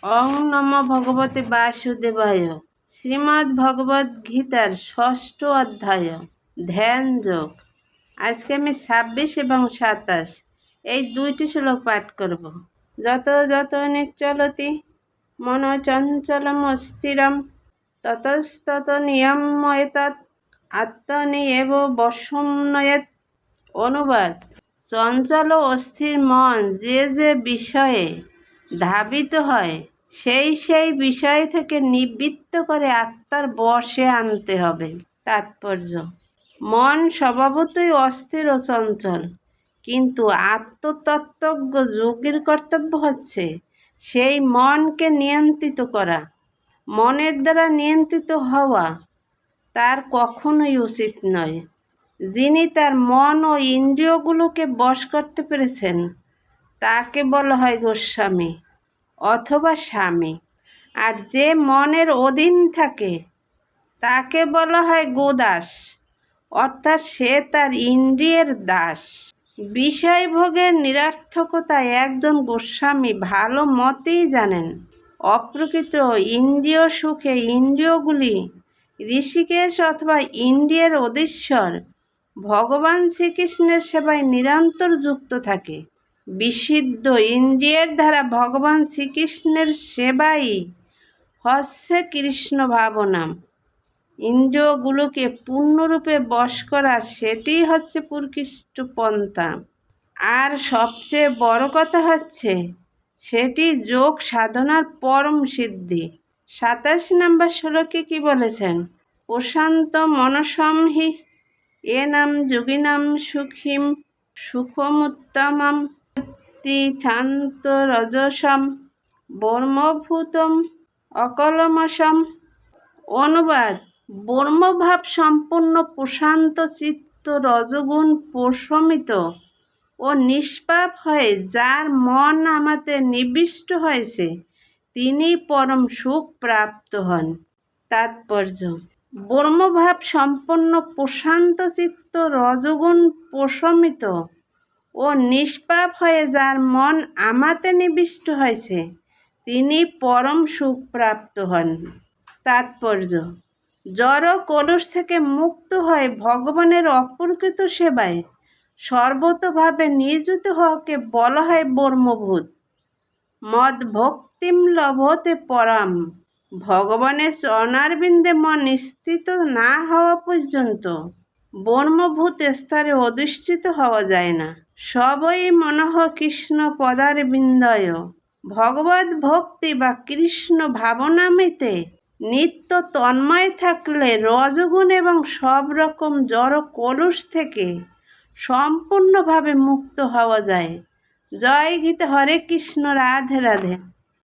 ওং নমো ভগবতে বাসুদেবায়। শ্রীমদ্ ভগবদ গীতার 6ষ্ঠ অধ্যায় ধ্যান যোগ। আজকে আমি 26 এবং 27 এই দুইটি শ্লোক পাঠ করব। যত যত নিশ্চলতি মন চঞ্চলম অস্থিরম ততস্তত নিয়ম্যেতৎ আত্মনি এব বশম নয়েৎ। অনুবাদ: চঞ্চল অস্থির মন যে যে বিষয়ে ধাবিত হয় সেই বিষয় থেকে নিবৃত্ত করে আত্মার বশে আনতে হবে। তাৎপর্য: মন স্বভাবতই অস্থির ও চঞ্চল, কিন্তু আত্মতত্ত্বজ্ঞ যোগীর কর্তব্য হচ্ছে সেই মনকে নিয়ন্ত্রিত করা। মনের দ্বারা নিয়ন্ত্রিত হওয়া তার কখনোই উচিত নয়। যিনি তার মন ও ইন্দ্রিয়গুলোকে বশ করতে পেরেছেন তাকে বলা হয় গোস্বামী অথবা স্বামী, আর যে মনের অধীন থাকে তাকে বলা হয় গোদাস, অর্থাৎ সে তার ইন্দ্রিয়ের দাস। বিষয়ভোগের নিরর্থকতা একজন গোস্বামী ভালো মতেই জানেন। অপ্রকৃত ইন্দ্রিয় সুখে ইন্দ্রিয়গুলি ঋষিকেশ অথবা ইন্দ্রিয়ের অধীশ্বর ভগবান শ্রীকৃষ্ণের সেবায় নিরন্তর যুক্ত থাকে। বিশুদ্ধ ইন্দ্রিয়ের দ্বারা ভগবান শ্রীকৃষ্ণের সেবাই হচ্ছে কৃষ্ণ ভাবনা। ইন্দ্রিয়গুলোকে পূর্ণরূপে বশ করা সেটিই হচ্ছে প্রকৃষ্ট পন্থা। আর সবচেয়ে বড় কথা হচ্ছে সেটি যোগ সাধনার পরম সিদ্ধি। 27 নম্বর শ্লোকে কি বলেছেন? প্রশান্ত মনসম হি এনাম যোগিনাম সুখিম সুখমুত্তমম শান্ত রজসম ব্রহ্মভূতম অকলমসম। অনুবাদ: ব্রহ্মভাব সম্পন্ন প্রশান্ত চিত্ত রজগুণ প্রশমিত ও নিষ্পাপ হয়ে যার মন আমাতে নিবিষ্ট হয়েছে তিনি পরম সুখ প্রাপ্ত হন। তাৎপর্য: ব্রহ্মভাব সম্পন্ন প্রশান্ত চিত্ত রজগুণ প্রশমিত ও নিষ্পাপ হয়ে যার মন আমাতে নিবিষ্ট হয়েছে তিনি পরম সুখ প্রাপ্ত হন। তাৎপর্য: জড় কলুষ থেকে মুক্ত হয়ে ভগবানের অপ্রকৃত সেবায় সর্বতোভাবে নিয়োজিত হওয়াকে বলা হয় ব্রহ্মভূত। মদ ভক্তিম লভতে পরাম। ভগবানের চরণারবিন্দে মন স্থিত না হওয়া পর্যন্ত ব্রহ্মভূত স্তরে অধিষ্ঠিত হওয়া যায় না। সবই মনঃ কৃষ্ণ পদারবিন্দয়। ভগবত ভক্তি বা কৃষ্ণ ভাবনামিতে নিত্য তন্ময় থাকলে রজগুণ এবং সব রকম জড় কলুষ থেকে সম্পূর্ণভাবে মুক্ত হওয়া যায়। জয় গীতা। হরে কৃষ্ণ। রাধে রাধে।